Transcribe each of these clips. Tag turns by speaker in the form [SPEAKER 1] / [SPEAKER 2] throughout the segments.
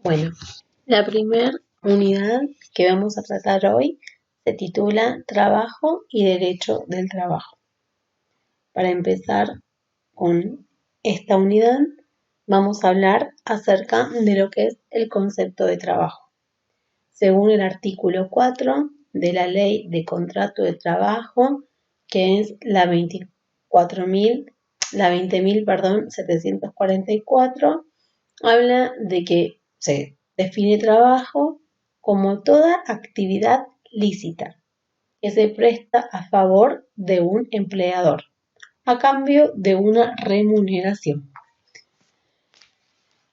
[SPEAKER 1] Bueno, la primera unidad que vamos a tratar hoy se titula Trabajo y Derecho del Trabajo. Para empezar con esta unidad, vamos a hablar acerca de lo que es el concepto de trabajo. Según el artículo 4 de la Ley de Contrato de Trabajo, que es la 20.744, habla de que se define trabajo como toda actividad lícita que se presta a favor de un empleador a cambio de una remuneración.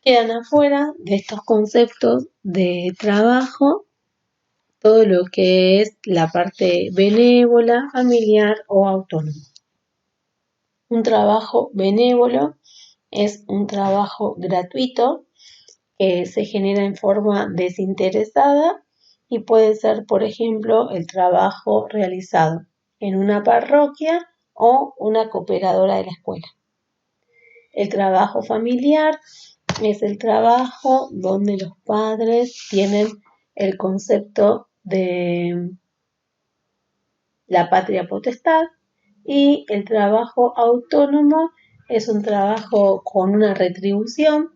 [SPEAKER 1] Quedan afuera de estos conceptos de trabajo todo lo que es la parte benévola, familiar o autónoma. Un trabajo benévolo es un trabajo gratuito que se genera en forma desinteresada y puede ser, por ejemplo, el trabajo realizado en una parroquia o una cooperadora de la escuela. El trabajo familiar es el trabajo donde los padres tienen el concepto de la patria potestad, y el trabajo autónomo es un trabajo con una retribución,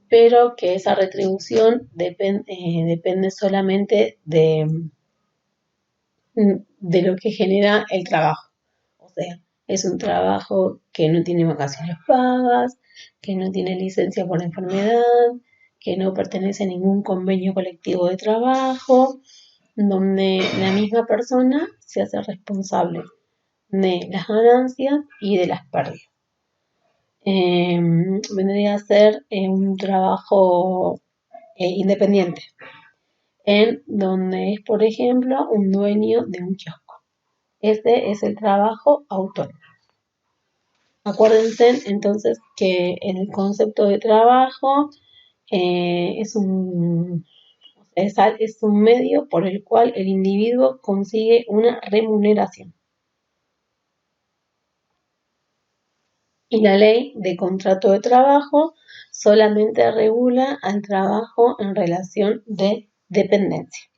[SPEAKER 1] pero que esa retribución depende solamente de lo que genera el trabajo. O sea, es un trabajo que no tiene vacaciones pagas, que no tiene licencia por enfermedad, que no pertenece a ningún convenio colectivo de trabajo, donde la misma persona se hace responsable de las ganancias y de las pérdidas. Vendría a ser un trabajo independiente, en donde es, por ejemplo, un dueño de un kiosco. Este es el trabajo autónomo. Acuérdense entonces que el concepto de trabajo es un medio por el cual el individuo consigue una remuneración. Y la ley de contrato de trabajo solamente regula al trabajo en relación de dependencia.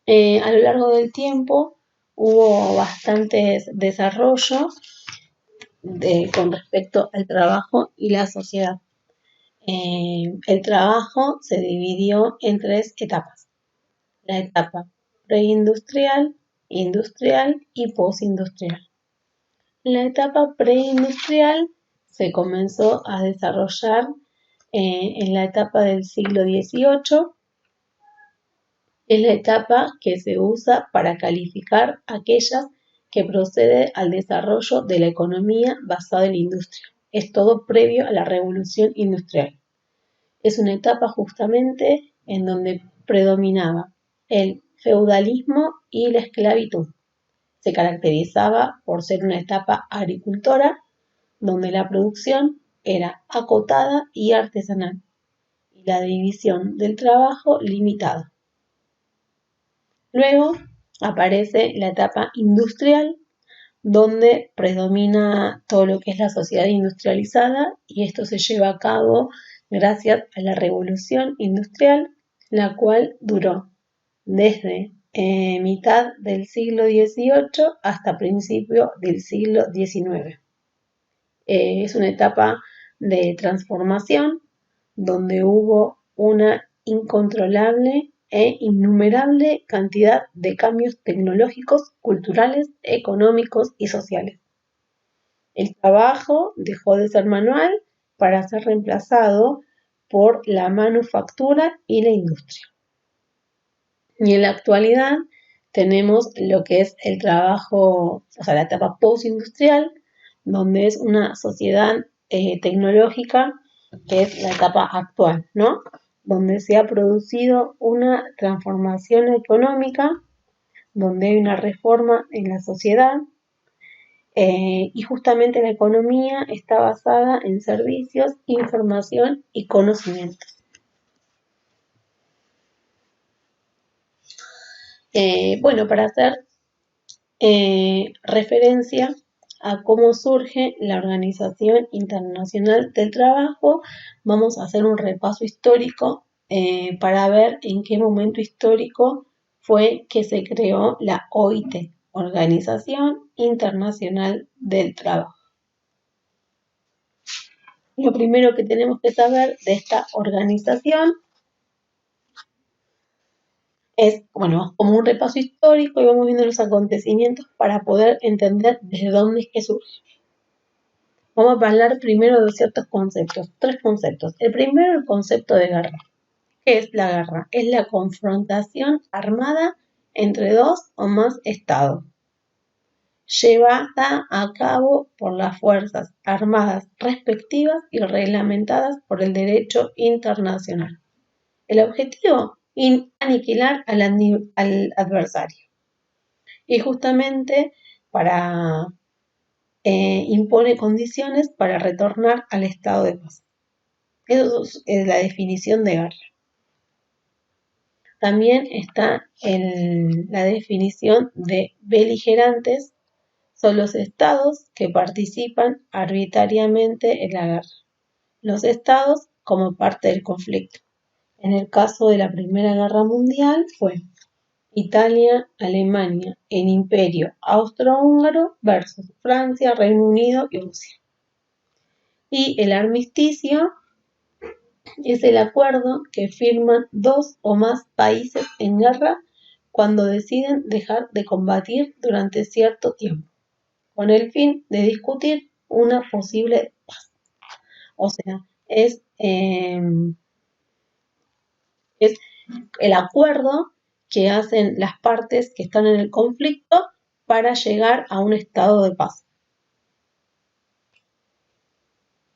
[SPEAKER 1] A lo largo del tiempo hubo bastantes desarrollos con respecto al trabajo y la sociedad. El trabajo se dividió en 3 etapas: la etapa preindustrial, industrial y postindustrial. La etapa preindustrial se comenzó a desarrollar en la etapa del siglo XVIII. Es la etapa que se usa para calificar aquellas que procede al desarrollo de la economía basada en la industria. Es todo previo a la revolución industrial. Es una etapa justamente en donde predominaba el feudalismo y la esclavitud. Se caracterizaba por ser una etapa agricultora donde la producción era acotada y artesanal y la división del trabajo limitada. Luego aparece la etapa industrial, donde predomina todo lo que es la sociedad industrializada, y esto se lleva a cabo gracias a la revolución industrial, la cual duró desde mitad del siglo XVIII hasta principio del siglo XIX. Es una etapa de transformación donde hubo una incontrolable e innumerable cantidad de cambios tecnológicos, culturales, económicos y sociales. El trabajo dejó de ser manual para ser reemplazado por la manufactura y la industria. Y en la actualidad tenemos lo que es el trabajo, o sea, la etapa postindustrial, donde es una sociedad tecnológica, que es la etapa actual, ¿no? Donde se ha producido una transformación económica, donde hay una reforma en la sociedad, y justamente la economía está basada en servicios, información y conocimientos. Bueno, para hacer referencia a cómo surge la Organización Internacional del Trabajo. Vamos a hacer un repaso histórico para ver en qué momento histórico fue que se creó la OIT, Organización Internacional del Trabajo. Lo primero que tenemos que saber de esta organización es, bueno, como un repaso histórico y vamos viendo los acontecimientos para poder entender desde dónde es que surge. Vamos a hablar primero de ciertos conceptos, 3 conceptos. El primero, el concepto de guerra. ¿Qué es la guerra? Es la confrontación armada entre 2 o más estados, llevada a cabo por las fuerzas armadas respectivas y reglamentadas por el derecho internacional. El objetivo, aniquilar al adversario. Y justamente impone condiciones para retornar al estado de paz. Eso es la definición de guerra. También está la definición de beligerantes. Son los estados que participan arbitrariamente en la guerra. Los estados como parte del conflicto. En el caso de la Primera Guerra Mundial fue Italia, Alemania, el Imperio Austrohúngaro versus Francia, Reino Unido y Rusia. Y el armisticio es el acuerdo que firman 2 o más países en guerra cuando deciden dejar de combatir durante cierto tiempo, con el fin de discutir una posible paz. O sea, es el acuerdo que hacen las partes que están en el conflicto para llegar a un estado de paz.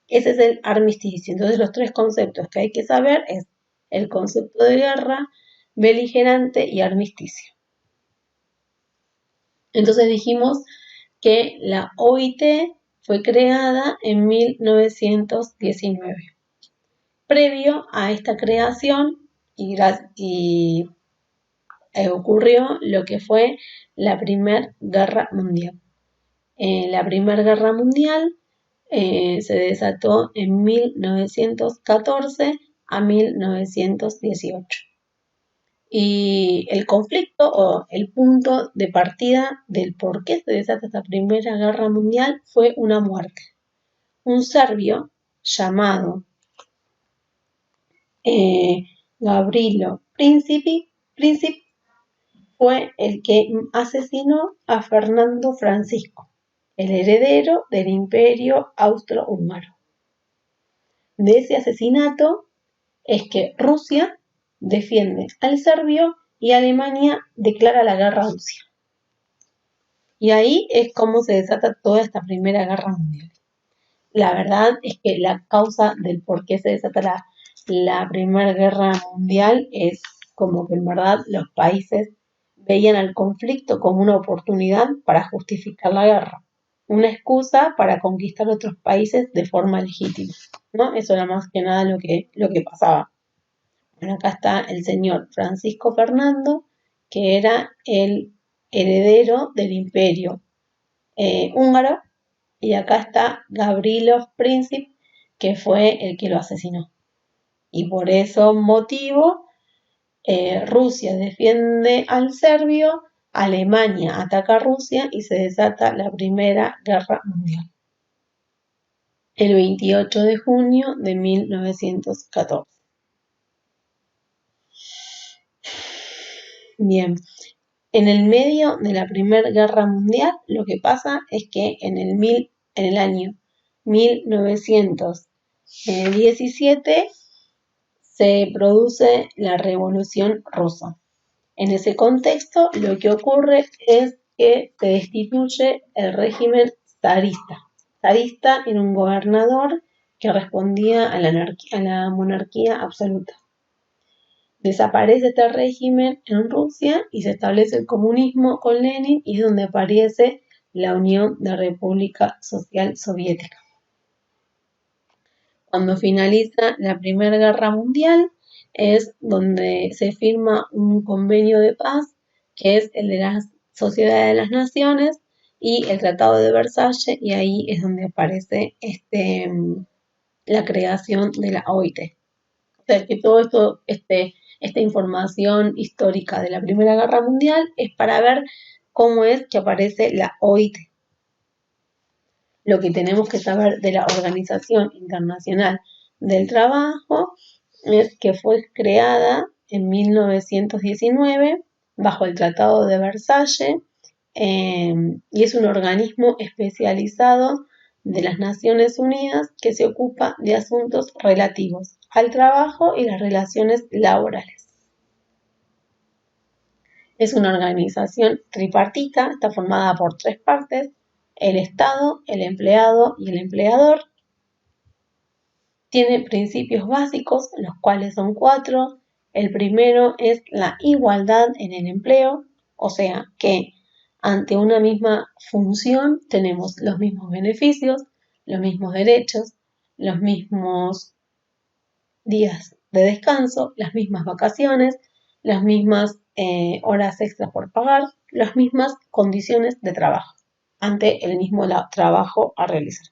[SPEAKER 1] Ese es el armisticio. Entonces, los 3 conceptos que hay que saber es el concepto de guerra, beligerante y armisticio. Entonces dijimos que la OIT fue creada en 1919. Previo a esta creación ocurrió lo que fue la Primera Guerra Mundial. La Primera Guerra Mundial se desató en 1914 a 1918. Y el conflicto o el punto de partida del por qué se desata esta Primera Guerra Mundial fue una muerte. Un serbio llamado Gavrilo Princip fue el que asesinó a Fernando Francisco, el heredero del Imperio Austrohúngaro. De ese asesinato es que Rusia defiende al serbio y Alemania declara la guerra a Rusia. Y ahí es como se desata toda esta Primera Guerra Mundial. La verdad es que la causa del por qué se desata la Primera Guerra Mundial es como que en verdad los países veían al conflicto como una oportunidad para justificar la guerra, una excusa para conquistar otros países de forma legítima, ¿no? Eso era más que nada lo que pasaba. Bueno, acá está el señor Francisco Fernando, que era el heredero del Imperio húngaro, y acá está Gavrilo Princip, que fue el que lo asesinó. Y por ese motivo, Rusia defiende al serbio, Alemania ataca a Rusia y se desata la Primera Guerra Mundial. El 28 de junio de 1914. Bien, en el medio de la Primera Guerra Mundial, lo que pasa es que en el año 1917 se produce la Revolución Rusa. En ese contexto, lo que ocurre es que se destituye el régimen zarista. Zarista era un gobernador que respondía a la monarquía absoluta. Desaparece este régimen en Rusia y se establece el comunismo con Lenin, y es donde aparece la Unión de República Social Soviética. Cuando finaliza la Primera Guerra Mundial es donde se firma un convenio de paz, que es el de la Sociedad de las Naciones, y el Tratado de Versalles, y ahí es donde aparece la creación de la OIT. O sea que todo esto, esta información histórica de la Primera Guerra Mundial es para ver cómo es que aparece la OIT. Lo que tenemos que saber de la Organización Internacional del Trabajo es que fue creada en 1919 bajo el Tratado de Versalles y es un organismo especializado de las Naciones Unidas que se ocupa de asuntos relativos al trabajo y las relaciones laborales. Es una organización tripartita, está formada por 3 partes: el Estado, el empleado y el empleador. Tiene principios básicos, los cuales son 4. El primero es la igualdad en el empleo, o sea que ante una misma función tenemos los mismos beneficios, los mismos derechos, los mismos días de descanso, las mismas vacaciones, las mismas horas extras por pagar, las mismas condiciones de trabajo ante el mismo trabajo a realizar.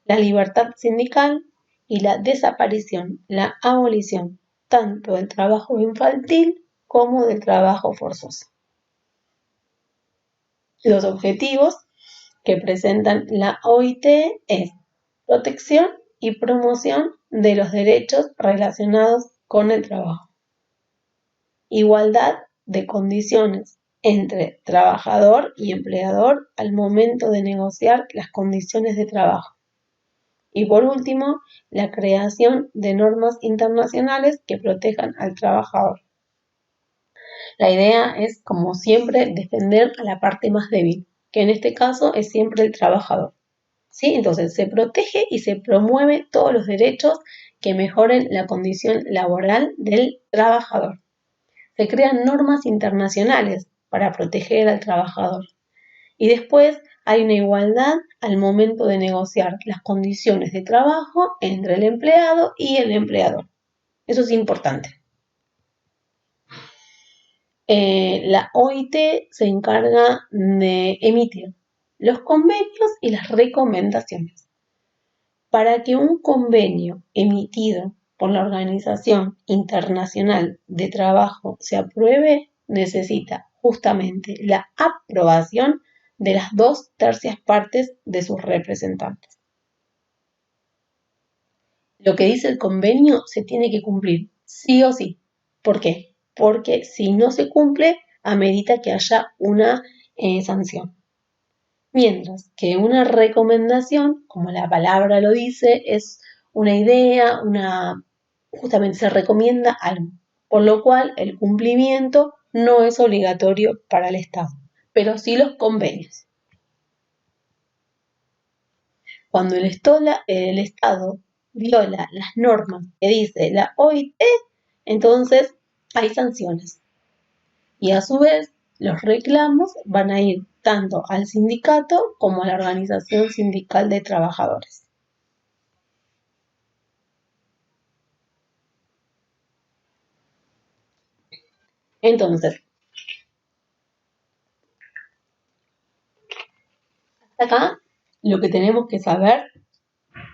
[SPEAKER 1] La libertad sindical y la desaparición, la abolición, tanto del trabajo infantil como del trabajo forzoso. Los objetivos que presentan la OIT es protección y promoción de los derechos relacionados con el trabajo, igualdad de condiciones entre trabajador y empleador al momento de negociar las condiciones de trabajo. Y por último, la creación de normas internacionales que protejan al trabajador. La idea es, como siempre, defender a la parte más débil, que en este caso es siempre el trabajador. ¿Sí? Entonces, se protege y se promueve todos los derechos que mejoren la condición laboral del trabajador. Se crean normas internacionales para proteger al trabajador. Y después hay una igualdad al momento de negociar las condiciones de trabajo entre el empleado y el empleador. Eso es importante. La OIT se encarga de emitir los convenios y las recomendaciones. Para que un convenio emitido por la Organización Internacional de Trabajo se apruebe, necesita justamente la aprobación de las 2/3 partes de sus representantes. Lo que dice el convenio se tiene que cumplir, sí o sí. ¿Por qué? Porque si no se cumple, amerita que haya una sanción. Mientras que una recomendación, como la palabra lo dice, es una idea, justamente se recomienda algo, por lo cual el cumplimiento no es obligatorio para el Estado, pero sí los convenios. Cuando el Estado viola las normas que dice la OIT, entonces hay sanciones. Y a su vez, los reclamos van a ir tanto al sindicato como a la organización sindical de trabajadores. Entonces, hasta acá lo que tenemos que saber,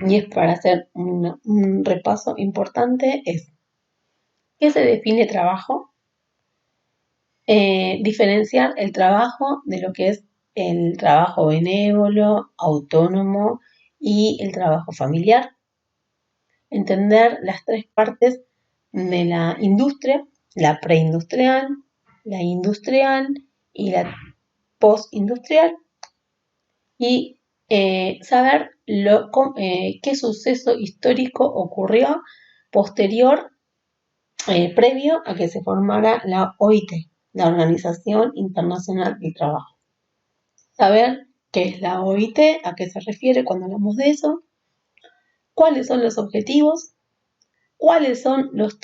[SPEAKER 1] y es para hacer un repaso importante, es ¿qué se define trabajo? Diferenciar el trabajo de lo que es el trabajo benévolo, autónomo y el trabajo familiar. Entender las 3 partes de la industria: la preindustrial, la industrial y la postindustrial. Y saber qué suceso histórico ocurrió posterior, previo a que se formara la OIT, la Organización Internacional del Trabajo. Saber qué es la OIT, a qué se refiere cuando hablamos de eso, cuáles son los objetivos, cuáles son los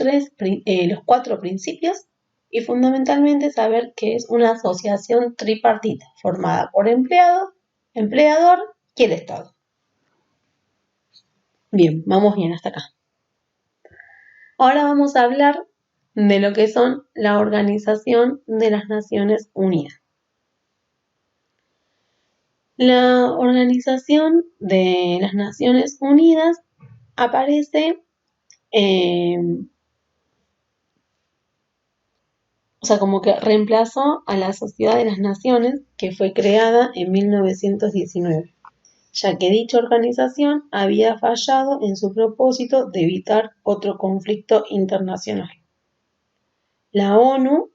[SPEAKER 1] 4 principios y fundamentalmente saber que es una asociación tripartita formada por empleado, empleador y el Estado. Bien, vamos bien hasta acá. Ahora vamos a hablar de lo que son la Organización de las Naciones Unidas. La Organización de las Naciones Unidas aparece, como que reemplazó a la Sociedad de las Naciones, que fue creada en 1919, ya que dicha organización había fallado en su propósito de evitar otro conflicto internacional. La ONU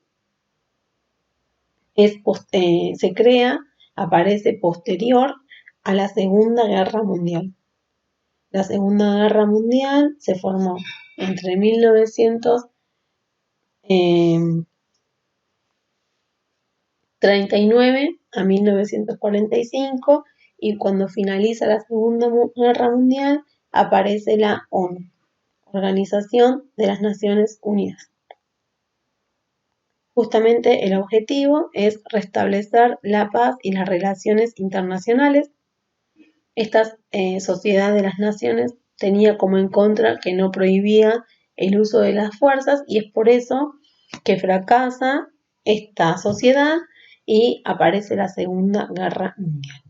[SPEAKER 1] se crea, aparece posterior a la Segunda Guerra Mundial. La Segunda Guerra Mundial se formó entre 1939 a 1945 y cuando finaliza la Segunda Guerra Mundial aparece la ONU, Organización de las Naciones Unidas. Justamente el objetivo es restablecer la paz y las relaciones internacionales. Esta Sociedad de las Naciones tenía como en contra que no prohibía el uso de las fuerzas y es por eso que fracasa esta sociedad y aparece la Segunda Guerra Mundial.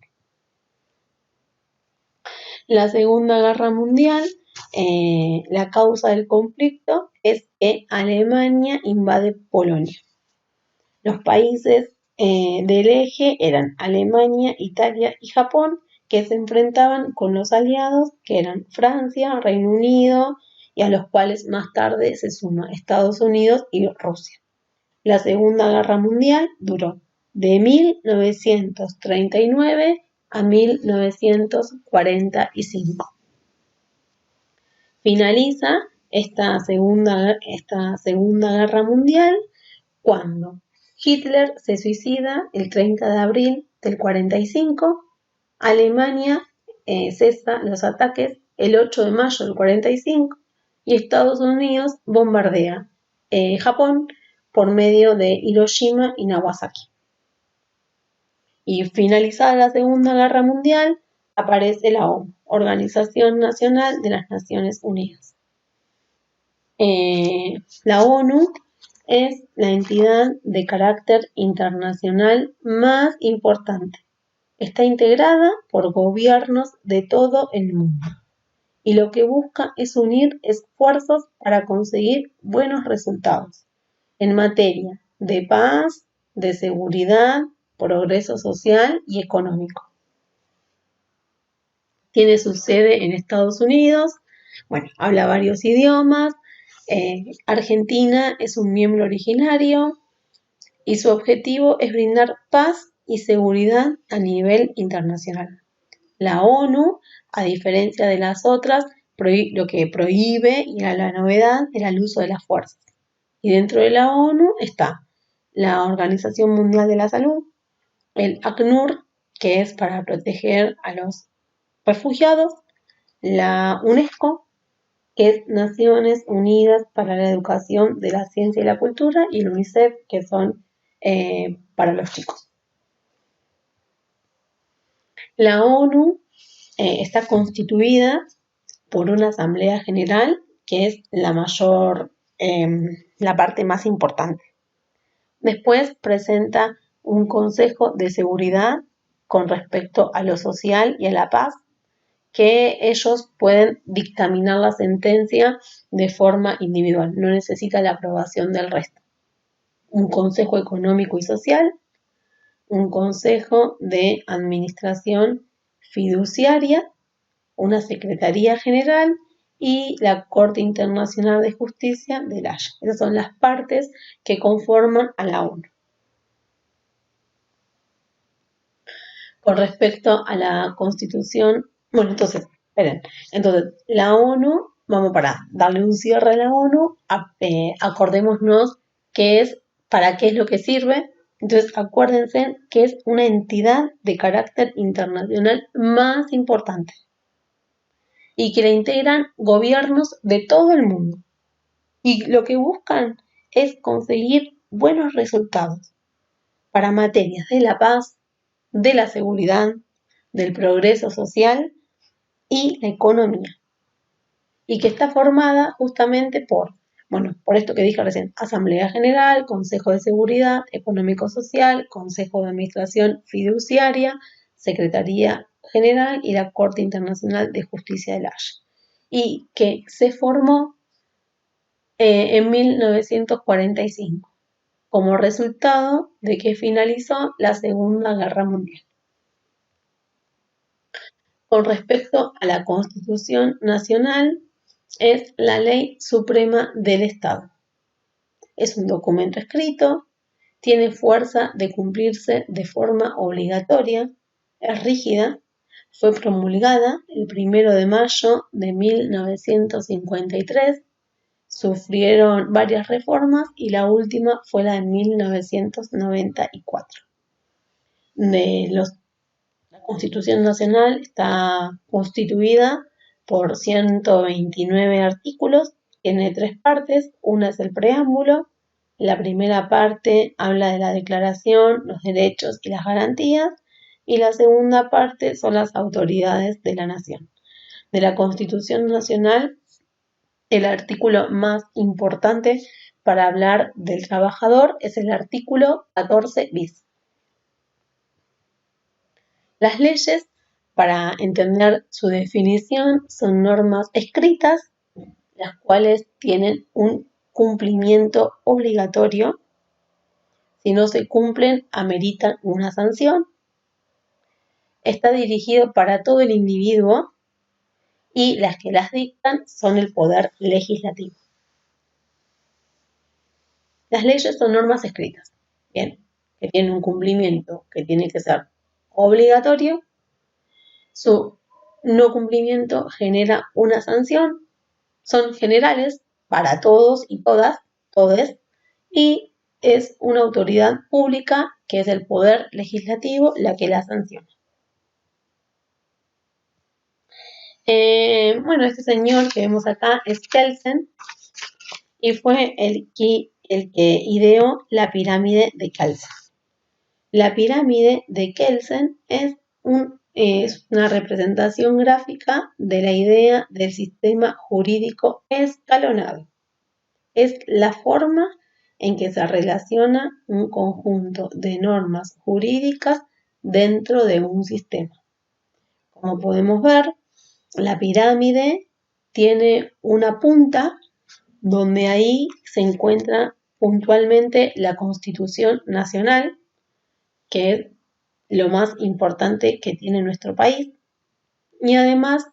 [SPEAKER 1] La Segunda Guerra Mundial, la causa del conflicto es que Alemania invade Polonia. Los países del eje eran Alemania, Italia y Japón, que se enfrentaban con los aliados, que eran Francia, Reino Unido, y a los cuales más tarde se suma Estados Unidos y Rusia. La Segunda Guerra Mundial duró de 1939 a 1945. Finaliza esta Segunda Guerra Mundial cuando Hitler se suicida el 30 de abril del 45, Alemania cesa los ataques el 8 de mayo del 45 y Estados Unidos bombardea Japón por medio de Hiroshima y Nagasaki. Y finalizada la Segunda Guerra Mundial, aparece la ONU, Organización Nacional de las Naciones Unidas. La ONU es la entidad de carácter internacional más importante. Está integrada por gobiernos de todo el mundo y lo que busca es unir esfuerzos para conseguir buenos resultados en materia de paz, de seguridad, progreso social y económico. Tiene su sede en Estados Unidos, habla varios idiomas. Argentina es un miembro originario y su objetivo es brindar paz y seguridad a nivel internacional. La ONU, a diferencia de las otras, lo que prohíbe y la novedad era el uso de las fuerzas. Y dentro de la ONU está la Organización Mundial de la Salud, el ACNUR, que es para proteger a los refugiados, la UNESCO, que es Naciones Unidas para la Educación de la Ciencia y la Cultura, y el UNICEF, que son para los chicos. La ONU está constituida por una Asamblea General, que es la parte más importante. Después presenta un Consejo de Seguridad con respecto a lo social y a la paz, que ellos pueden dictaminar la sentencia de forma individual, no necesita la aprobación del resto. Un Consejo Económico y Social, un Consejo de Administración Fiduciaria, una Secretaría General y la Corte Internacional de Justicia de La Haya. Esas son las partes que conforman a la ONU. Con respecto a la Constitución, entonces, la ONU, vamos para darle un cierre a la ONU, acordémonos para qué es lo que sirve. Entonces, acuérdense que es una entidad de carácter internacional más importante y que la integran gobiernos de todo el mundo. Y lo que buscan es conseguir buenos resultados para materias de la paz, de la seguridad, del progreso social y la economía. Y que está formada justamente por esto que dije recién, Asamblea General, Consejo de Seguridad Económico-Social, Consejo de Administración Fiduciaria, Secretaría General y la Corte Internacional de Justicia de La Haya, y que se formó en 1945 como resultado de que finalizó la Segunda Guerra Mundial. Con respecto a la Constitución Nacional, es la ley suprema del Estado. Es un documento escrito, tiene fuerza de cumplirse de forma obligatoria, es rígida, fue promulgada el 1 de mayo de 1953, sufrieron varias reformas y la última fue la de 1994. La Constitución Nacional está constituida por 129 artículos, tiene 3 partes, una es el preámbulo. La primera parte habla de la declaración, los derechos y las garantías, y la segunda parte son las autoridades de la nación. De la Constitución Nacional, el artículo más importante para hablar del trabajador es el artículo 14 bis. Las leyes, para entender su definición, son normas escritas, las cuales tienen un cumplimiento obligatorio. Si no se cumplen, ameritan una sanción. Está dirigido para todo el individuo y las que las dictan son el poder legislativo. Las leyes son normas escritas, bien, que tienen un cumplimiento que tiene que ser obligatorio. Su no cumplimiento genera una sanción. Son generales para todos y todas, todes, y es una autoridad pública, que es el poder legislativo, la que la sanciona. Este señor que vemos acá es Kelsen, y fue el que ideó la pirámide de Kelsen. La pirámide de Kelsen es una representación gráfica de la idea del sistema jurídico escalonado. Es la forma en que se relaciona un conjunto de normas jurídicas dentro de un sistema. Como podemos ver, la pirámide tiene una punta donde ahí se encuentra puntualmente la Constitución Nacional, que es lo más importante que tiene nuestro país, y además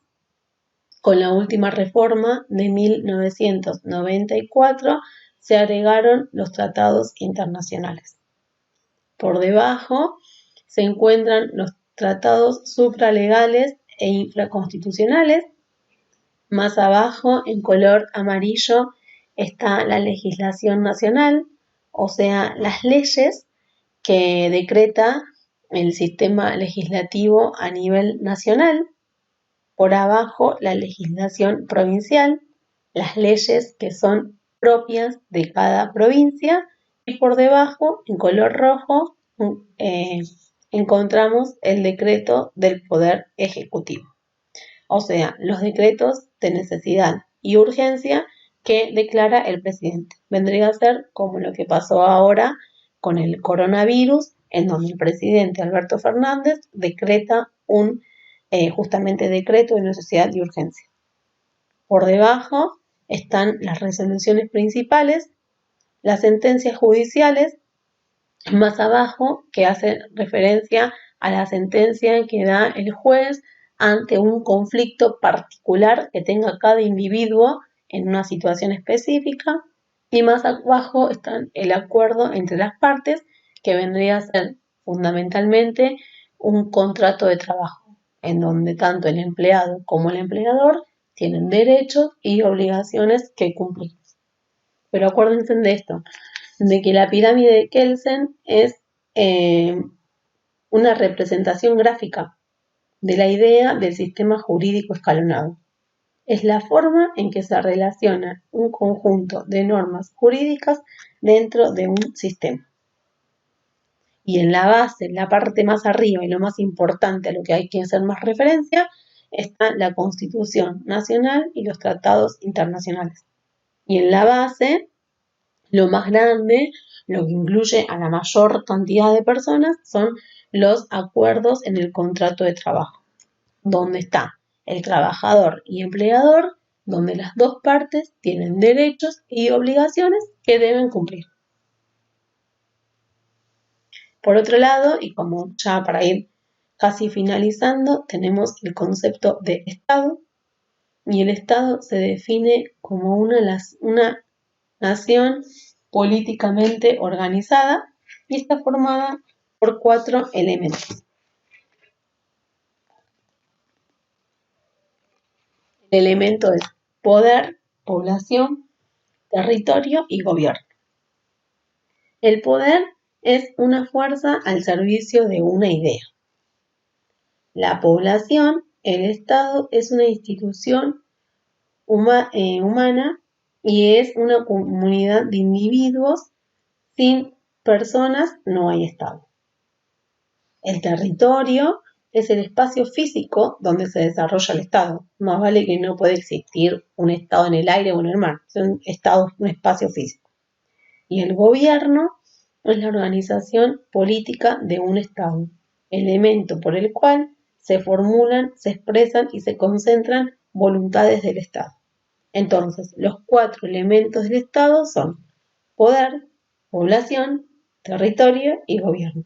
[SPEAKER 1] con la última reforma de 1994 se agregaron los tratados internacionales. Por debajo se encuentran los tratados supralegales e infraconstitucionales. Más abajo, en color amarillo, está la legislación nacional, o sea, las leyes que decreta el sistema legislativo a nivel nacional. Por abajo, la legislación provincial, las leyes que son propias de cada provincia, y por debajo, en color rojo, encontramos el decreto del Poder Ejecutivo. O sea, los decretos de necesidad y urgencia que declara el presidente. Vendría a ser como lo que pasó ahora con el coronavirus, en donde el presidente Alberto Fernández decreta un justamente decreto de necesidad y urgencia. Por debajo están las resoluciones principales, las sentencias judiciales, más abajo, que hacen referencia a la sentencia que da el juez ante un conflicto particular que tenga cada individuo en una situación específica, y más abajo están el acuerdo entre las partes, que vendría a ser fundamentalmente un contrato de trabajo, en donde tanto el empleado como el empleador tienen derechos y obligaciones que cumplir. Pero acuérdense de esto, de que la pirámide de Kelsen es una representación gráfica de la idea del sistema jurídico escalonado. Es la forma en que se relaciona un conjunto de normas jurídicas dentro de un sistema. Y en la base, en la parte más arriba y lo más importante a lo que hay que hacer más referencia, está la Constitución Nacional y los tratados internacionales. Y en la base Lo más grande, lo que incluye a la mayor cantidad de personas, son los acuerdos en el contrato de trabajo, donde está el trabajador y empleador, donde las dos partes tienen derechos y obligaciones que deben cumplir. Por otro lado, y como ya para ir casi finalizando, tenemos el concepto de Estado, y el Estado se define como una nación políticamente organizada y está formada por 4 elementos. El elemento es poder, población, territorio y gobierno. El poder es una fuerza al servicio de una idea. La población, el Estado, es una institución humana y es una comunidad de individuos. Sin personas no hay Estado. El territorio es el espacio físico donde se desarrolla el Estado. Más vale que no puede existir un Estado en el aire o en el mar. Es un espacio físico. Y el gobierno es la organización política de un Estado, elemento por el cual se formulan, se expresan y se concentran voluntades del Estado. Entonces, los 4 elementos del Estado son poder, población, territorio y gobierno.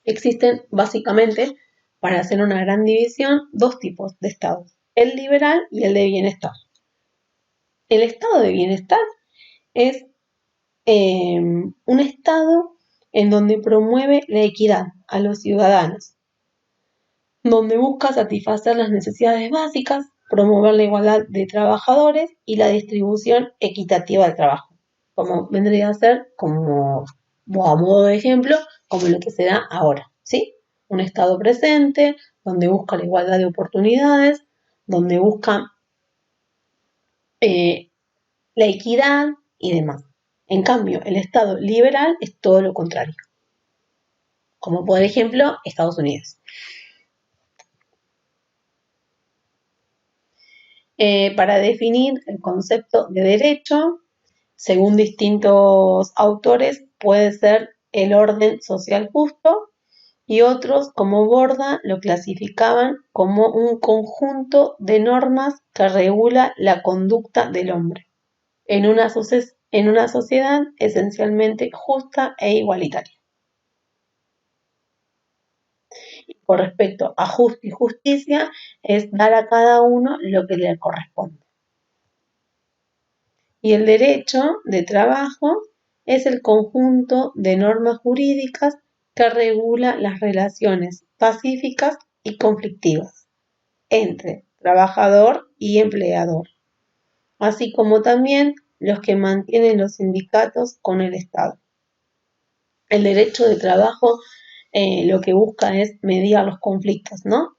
[SPEAKER 1] Existen básicamente, para hacer una gran división, 2 tipos de estados, el liberal y el de bienestar. El estado de bienestar es un estado en donde promueve la equidad a los ciudadanos, donde busca satisfacer las necesidades básicas, promover la igualdad de trabajadores y la distribución equitativa del trabajo, como vendría a ser, como a modo de ejemplo, como lo que se da ahora, ¿sí? Un estado presente, donde busca la igualdad de oportunidades, donde busca la equidad y demás. En cambio, el estado liberal es todo lo contrario, como por ejemplo Estados Unidos. Para definir el concepto de derecho, según distintos autores, puede ser el orden social justo, y otros, como Borda, lo clasificaban como un conjunto de normas que regula la conducta del hombre en una sociedad esencialmente justa e igualitaria. Con respecto a justo y justicia, es dar a cada uno lo que le corresponde. Y el derecho de trabajo es el conjunto de normas jurídicas que regula las relaciones pacíficas y conflictivas entre trabajador y empleador, así como también los que mantienen los sindicatos con el Estado. El derecho de trabajo lo que busca es mediar los conflictos, ¿no?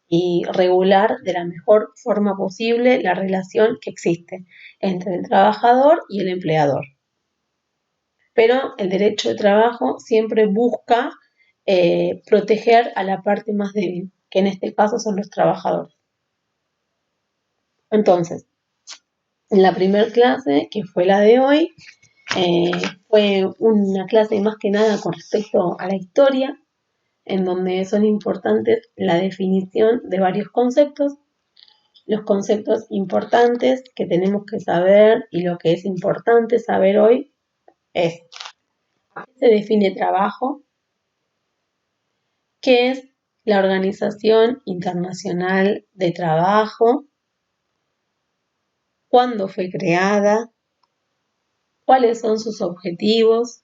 [SPEAKER 1] Y regular de la mejor forma posible la relación que existe entre el trabajador y el empleador. Pero el derecho de trabajo siempre busca proteger a la parte más débil, que en este caso son los trabajadores. Entonces, en la primera clase, que fue la de hoy, fue una clase más que nada con respecto a la historia, en donde son importantes la definición de varios conceptos. Los conceptos importantes que tenemos que saber y lo que es importante saber hoy es: ¿qué se define trabajo? ¿Qué es la Organización Internacional de Trabajo? ¿Cuándo fue creada? ¿Cuáles son sus objetivos?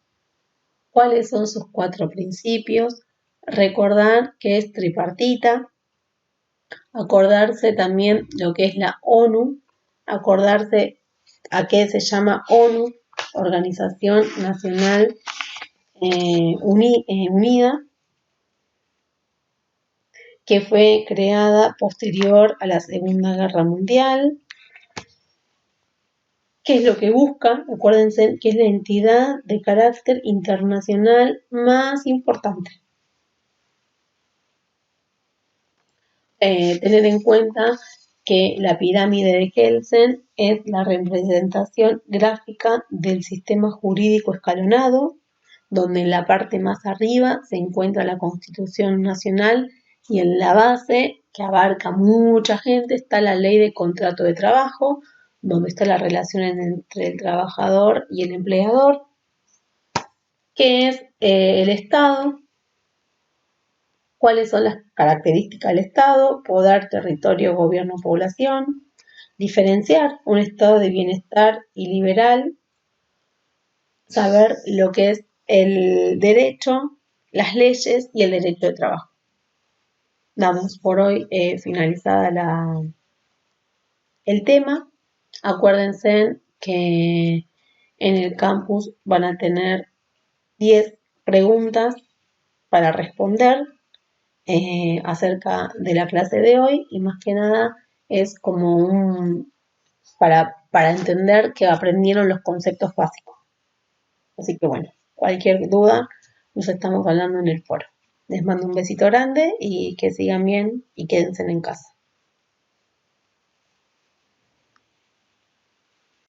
[SPEAKER 1] ¿Cuáles son sus 4 principios? Recordar que es tripartita. Acordarse también lo que es la ONU. Acordarse a qué se llama ONU, Organización Nacional Unida, que fue creada posterior a la Segunda Guerra Mundial. ¿Qué es lo que busca? Acuérdense que es la entidad de carácter internacional más importante. Tener en cuenta que la pirámide de Kelsen es la representación gráfica del sistema jurídico escalonado, donde en la parte más arriba se encuentra la Constitución Nacional y en la base, que abarca mucha gente, está la Ley de Contrato de Trabajo, donde está la relación entre el trabajador y el empleador, que es el Estado, cuáles son las características del Estado, poder, territorio, gobierno, población, diferenciar un estado de bienestar y liberal, saber lo que es el derecho, las leyes y el derecho de trabajo. Damos por hoy finalizada el tema. Acuérdense que en el campus van a tener 10 preguntas para responder acerca de la clase de hoy y más que nada es como para entender que aprendieron los conceptos básicos. Así que bueno, cualquier duda nos estamos hablando en el foro. Les mando un besito grande y que sigan bien y quédense en casa.